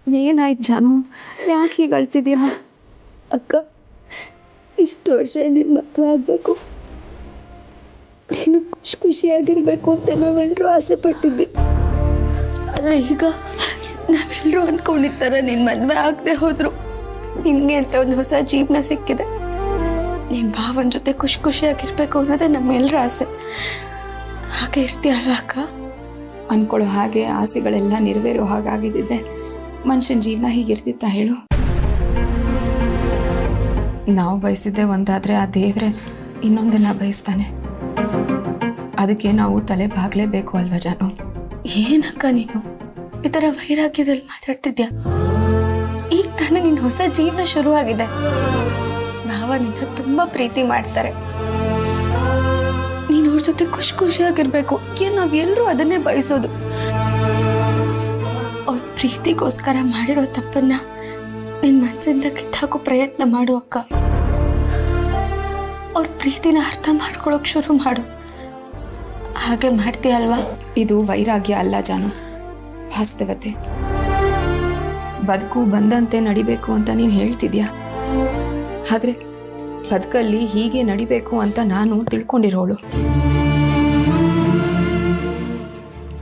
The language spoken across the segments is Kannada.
ಏನಾಯ್ತು ಜಾನು, ಯಾಕೆ ಹೀಗೆ ಅಳ್ತಿದ್ದೀರಾ? ಅಕ್ಕ, ಇಷ್ಟು ವರ್ಷ ನಿನ್ನ ಮದುವೆ ಆಗಬೇಕು, ನೀನು ಖುಷಿಯಾಗಿರ್ಬೇಕು ಅಂತ ನಾವೆಲ್ಲರೂ ಆಸೆ ಪಟ್ಟಿದ್ವಿ. ಆದರೆ ಈಗ ನಾವೆಲ್ಲರೂ ಅಂದ್ಕೊಂಡಿರ್ತಾರೆ ನಿನ್ನ ಮದುವೆ ಆಗದೆ ಹೋದ್ರು ನಿನಗೆ ಅಂತ ಒಂದು ಹೊಸ ಜೀವನ ಸಿಕ್ಕಿದೆ. ನಿನ್ನ ಭಾವನ ಜೊತೆ ಖುಷಿಯಾಗಿರ್ಬೇಕು ಅನ್ನೋದೇ ನಮ್ಮೆಲ್ಲರ ಆಸೆ. ಹಾಗೆ ಇರ್ತೀಯ ಅಲ್ವಾ ಅಕ್ಕ? ಅಂದ್ಕೊಳ್ಳೋ ಹಾಗೆ ಆಸೆಗಳೆಲ್ಲ ನೆರವೇರೋ ಹಾಗಾಗಿದ್ದಿದ್ರೆ ಮನುಷ್ಯನ ಜೀವನ ಹೀಗಿರ್ತಿತ್ತ ಹೇಳು? ನಾವು ಬಯಸಿದ್ದೆ ಒಂದಾದರೆ ಆ ದೇವ್ರೆ ಇನ್ನೊಂದನ್ನ ಬಯಸ್ತಾನೆ. ಅದಕ್ಕೆ ನಾವು ತಲೆ ಬಾಗ್ಲೇಬೇಕು ಅಲ್ವಾ ಜಾನು? ಏನಕ್ಕ ನೀನು ಈ ಥರ ವೈರಾಗ್ಯದಲ್ಲಿ ಮಾತಾಡ್ತಿದ್ಯಾ? ಈಗ ತಾನೇ ನಿನ್ನ ಹೊಸ ಜೀವನ ಶುರುವಾಗಿದೆ. ಭಾವ ನಿನ್ನ ತುಂಬಾ ಪ್ರೀತಿ ಮಾಡ್ತಾರೆ. ನೀನು ಅವ್ರ ಜೊತೆ ಖುಷಿಯಾಗಿರ್ಬೇಕು. ನಾವೆಲ್ಲರೂ ಅದನ್ನೇ ಬಯಸೋದು. ಅವ್ರ ಪ್ರೀತಿಗೋಸ್ಕರ ಮಾಡಿರೋ ತಪ್ಪನ್ನ ನಿನ್ ಮನಸ್ಸಿಂದ ಕಿತ್ತಾಕೋ ಪ್ರಯತ್ನ ಮಾಡು ಅಕ್ಕ. ಅವ್ರ ಪ್ರೀತಿನ ಅರ್ಥ ಮಾಡ್ಕೊಳಕ್ ಶುರು ಮಾಡು. ಹಾಗೆ ಮಾಡ್ತೀಯ ಅಲ್ವಾ? ಇದು ವೈರಾಗ್ಯ ಅಲ್ಲ ಜಾನು, ವಾಸ್ತವತೆ. ಬದುಕು ಬಂದಂತೆ ನಡಿಬೇಕು ಅಂತ ನೀನು ಹೇಳ್ತಿದ್ಯಾ, ಆದ್ರೆ ಬದುಕಲ್ಲಿ ಹೀಗೆ ನಡಿಬೇಕು ಅಂತ ನಾನು ತಿಳ್ಕೊಂಡಿರೋಳು.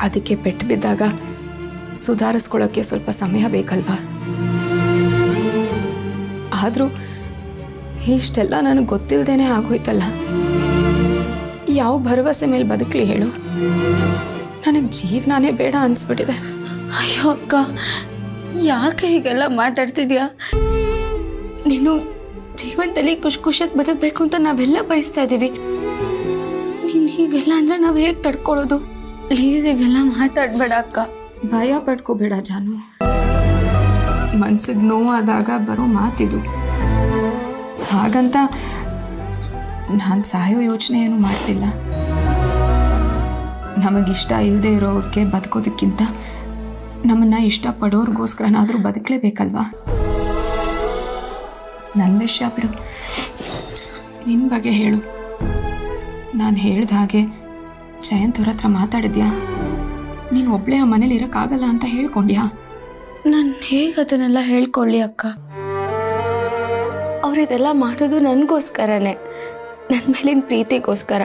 ಅದಕ್ಕೆ ಪೆಟ್ಟು ಬಿದ್ದಾಗ ಸುಧಾರಿಸ್ಕೊಳ್ಳೋಕ್ಕೆ ಸ್ವಲ್ಪ ಸಮಯ ಬೇಕಲ್ವಾ? ಆದರೂ ಇಷ್ಟೆಲ್ಲ ನನಗೆ ಗೊತ್ತಿಲ್ಲದೇನೆ ಆಗೋಯ್ತಲ್ಲ. ಯಾವ ಭರವಸೆ ಮೇಲೆ ಬದುಕಲಿ ಹೇಳು? ನನಗೆ ಜೀವನಾನೇ ಬೇಡ ಅನ್ಸ್ಬಿಟ್ಟಿದೆ. ಅಯ್ಯೋ ಅಕ್ಕ, ಯಾಕೆ ಹೀಗೆಲ್ಲ ಮಾತಾಡ್ತಿದ್ಯಾ? ನೀನು ಜೀವನದಲ್ಲಿ ಖುಷಿಯಾಗಿ ಬದುಕಬೇಕು ಅಂತ ನಾವೆಲ್ಲ ಬಯಸ್ತಾ ಇದ್ದೀವಿ. ನೀನು ಹೀಗೆಲ್ಲ ಅಂದ್ರೆ ನಾವು ಹೇಗೆ ತಡ್ಕೊಳ್ಳೋದು? ಪ್ಲೀಸ್ ಹೀಗೆಲ್ಲ ಮಾತಾಡ್ಬೇಡ ಅಕ್ಕ. ಭಯ ಪಡ್ಕೋಬೇಡ ಜಾನು. ಮನ್ಸಿಗೆ ನೋವಾದಾಗ ಬರೋ ಮಾತಿದು. ಹಾಗಂತ ನಾನು ಸಾಯೋ ಯೋಚನೆ ಏನು ಮಾಡ್ತಿಲ್ಲ. ನಮಗಿಷ್ಟ ಇಲ್ಲದೆ ಇರೋರಿಗೆ ಬದುಕೋದಕ್ಕಿಂತ ನಮ್ಮನ್ನ ಇಷ್ಟಪಡೋರ್ಗೋಸ್ಕರನಾದರೂ ಬದುಕಲೇಬೇಕಲ್ವಾ? ನನ್ನ ವಿಷಯ ಬಿಡು, ನಿನ್ನ ಬಗ್ಗೆ ಹೇಳು. ನಾನು ಹೇಳ್ದ ಹಾಗೆ ಜಯಂತ್ ಅವ್ರ ಹತ್ರ ಮಾತಾಡಿದ್ಯಾ? ನೀನು ಒಬ್ಳೇ ಆ ಮನೇಲಿ ಇರೋಕ್ಕಾಗಲ್ಲ ಅಂತ ಹೇಳ್ಕೊಂಡ್ಯಾ? ನಾನು ಹೇಗೆ ಅದನ್ನೆಲ್ಲ ಹೇಳ್ಕೊಳ್ಳಿ ಅಕ್ಕ? ಅವರಿದೆಲ್ಲ ಮಾಡೋದು ನನಗೋಸ್ಕರನೇ, ನನ್ನ ಮೇಲಿನ ಪ್ರೀತಿಗೋಸ್ಕರ.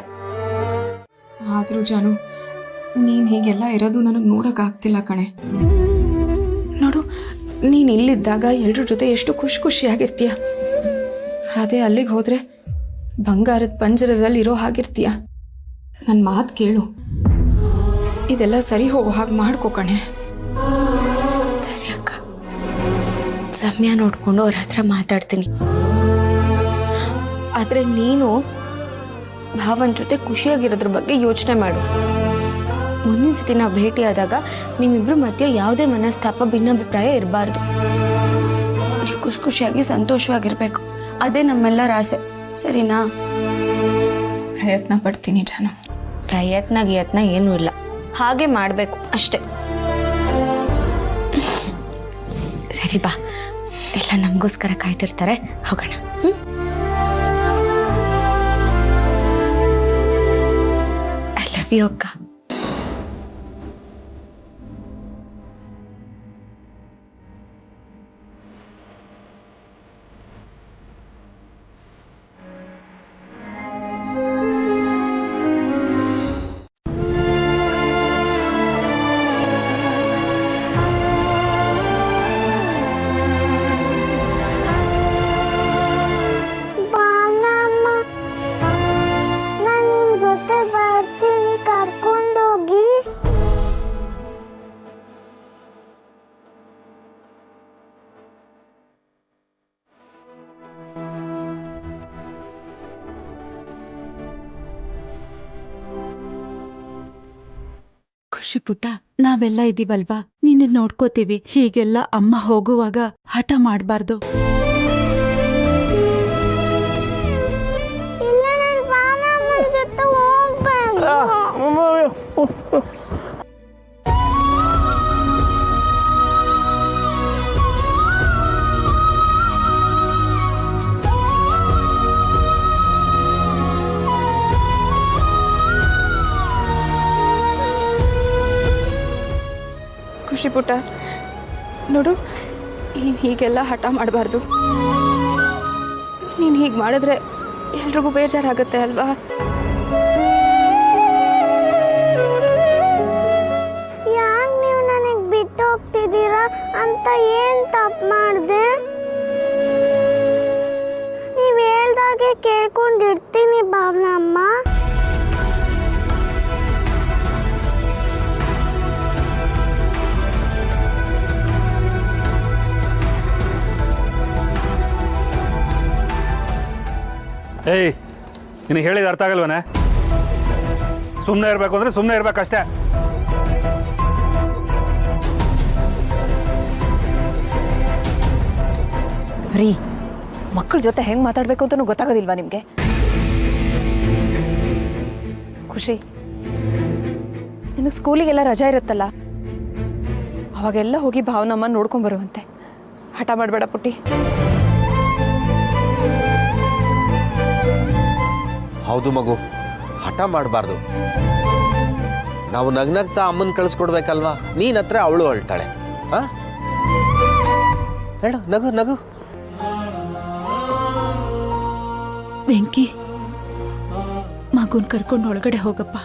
ಆದರೂ ಜಾನು, ನೀನು ಹೀಗೆಲ್ಲ ಇರೋದು ನನಗೆ ನೋಡೋಕ್ಕಾಗ್ತಿಲ್ಲ ಕಣೆ. ನೋಡು, ನೀನು ಇಲ್ಲಿದ್ದಾಗ ಎಲ್ರ ಜೊತೆ ಎಷ್ಟು ಖುಷಿಯಾಗಿರ್ತೀಯ. ಅದೇ ಅಲ್ಲಿಗೆ ಹೋದರೆ ಬಂಗಾರದ ಪಂಜರದಲ್ಲಿ ಇರೋ ಹಾಗಿರ್ತೀಯ. ನನ್ನ ಮಾತು ಕೇಳು, ಇದೆಲ್ಲ ಸರಿ ಹೋಗೋ ಹಾಗೆ ಮಾಡ್ಕೋ ಕಣೆ. ಸರಿ ಅಕ್ಕ, ಸಮಯ ನೋಡಿಕೊಂಡು ಅವ್ರ ಹತ್ರ ಮಾತಾಡ್ತೀನಿ. ಆದರೆ ನೀನು ಭಾವನ ಜೊತೆ ಖುಷಿಯಾಗಿರೋದ್ರ ಬಗ್ಗೆ ಯೋಚನೆ ಮಾಡು. ಮುಂದಿನ ಸತಿ ನಾವು ಭೇಟಿಯಾದಾಗ ನಿಮ್ಮಿಬ್ರು ಮಧ್ಯೆ ಯಾವುದೇ ಮನಸ್ತಾಪ, ಭಿನ್ನಾಭಿಪ್ರಾಯ ಇರಬಾರ್ದು. ನೀವು ಖುಷಿಯಾಗಿ ಸಂತೋಷವಾಗಿರ್ಬೇಕು. ಅದೇ ನಮ್ಮೆಲ್ಲರ ಆಸೆ, ಸರಿನಾ? ಪ್ರಯತ್ನ ಪಡ್ತೀನಿ ಜಾನು. ಪ್ರಯತ್ನ ಏನೂ ಇಲ್ಲ, ಹಾಗೆ ಮಾಡಬೇಕು ಅಷ್ಟೆ. ಸರಿ ಬಾ, ಎಲ್ಲ ನಮಗೋಸ್ಕರ ಕಾಯ್ತಿರ್ತಾರೆ, ಹೋಗೋಣ. ಐ ಲವ್ ಯು ಅಕ್ಕ. ಖುಷಿ ಪುಟ್ಟ, ನಾವೆಲ್ಲ ಇದೀವಲ್ವಾ, ನೀನು ನೋಡ್ಕೋತೀವಿ. ಹೀಗೆಲ್ಲ ಅಮ್ಮ ಹೋಗುವಾಗ ಹಠ ಮಾಡಬಾರ್ದು. ಖುಷಿ ಪುಟ್ಟ, ನೋಡು, ನೀನು ಹೀಗೆಲ್ಲ ಹಠ ಮಾಡಬಾರ್ದು. ನೀನು ಹೀಗೆ ಮಾಡಿದ್ರೆ ಎಲ್ರಿಗೂ ಬೇಜಾರಾಗುತ್ತೆ ಅಲ್ವಾ? ಯಾಕೆ ನೀವು ನನಗೆ ಬಿಟ್ಟು ಹೋಗ್ತಿದ್ದೀರಾ ಅಂತ ಏನು ತಪ್ಪು ಮಾಡಿದೆ? ನೀವು ಹೇಳ್ದಾಗೆ ಕೇಳ್ಕೊಂಡಿರ್ತೀನಿ ಭಾವನಮ್ಮ. ಏಯ್, ನಿನಗೆ ಹೇಳಿದ ಅರ್ಥ ಆಗಲ್ವನೇ? ಸುಮ್ಮನೆ ಇರಬೇಕು ಅಂದರೆ ಸುಮ್ಮನೆ ಇರಬೇಕಷ್ಟೇ. ರೀ, ಮಕ್ಕಳ ಜೊತೆ ಹೆಂಗೆ ಮಾತಾಡಬೇಕು ಅಂತಲೂ ಗೊತ್ತಾಗೋದಿಲ್ವಾ ನಿಮಗೆ? ಖುಷಿ, ನಿನಗೆ ಸ್ಕೂಲಿಗೆಲ್ಲ ರಜಾ ಇರುತ್ತಲ್ಲ, ಅವಾಗೆಲ್ಲ ಹೋಗಿ ಭಾವನಮ್ಮ ನೋಡ್ಕೊಂಬರುವಂತೆ. ಹಠ ಮಾಡಬೇಡ ಪುಟ್ಟಿ. ಹೌದು ಮಗು, ಹಠ ಮಾಡಬಾರ್ದು. ನಾವು ನಗ್ನಗ್ತಾ ಅಮ್ಮನ ಕಳಿಸ್ಕೊಡ್ಬೇಕಲ್ವಾ? ನೀನ್ ಹತ್ರ ಅವಳು ಅಳ್ತಾಳೆ. ಹೇಳು, ನಗು ನಗು. ವೆಂಕಿ, ಮಗುನ್ ಕರ್ಕೊಂಡು ಒಳಗಡೆ ಹೋಗಪ್ಪ.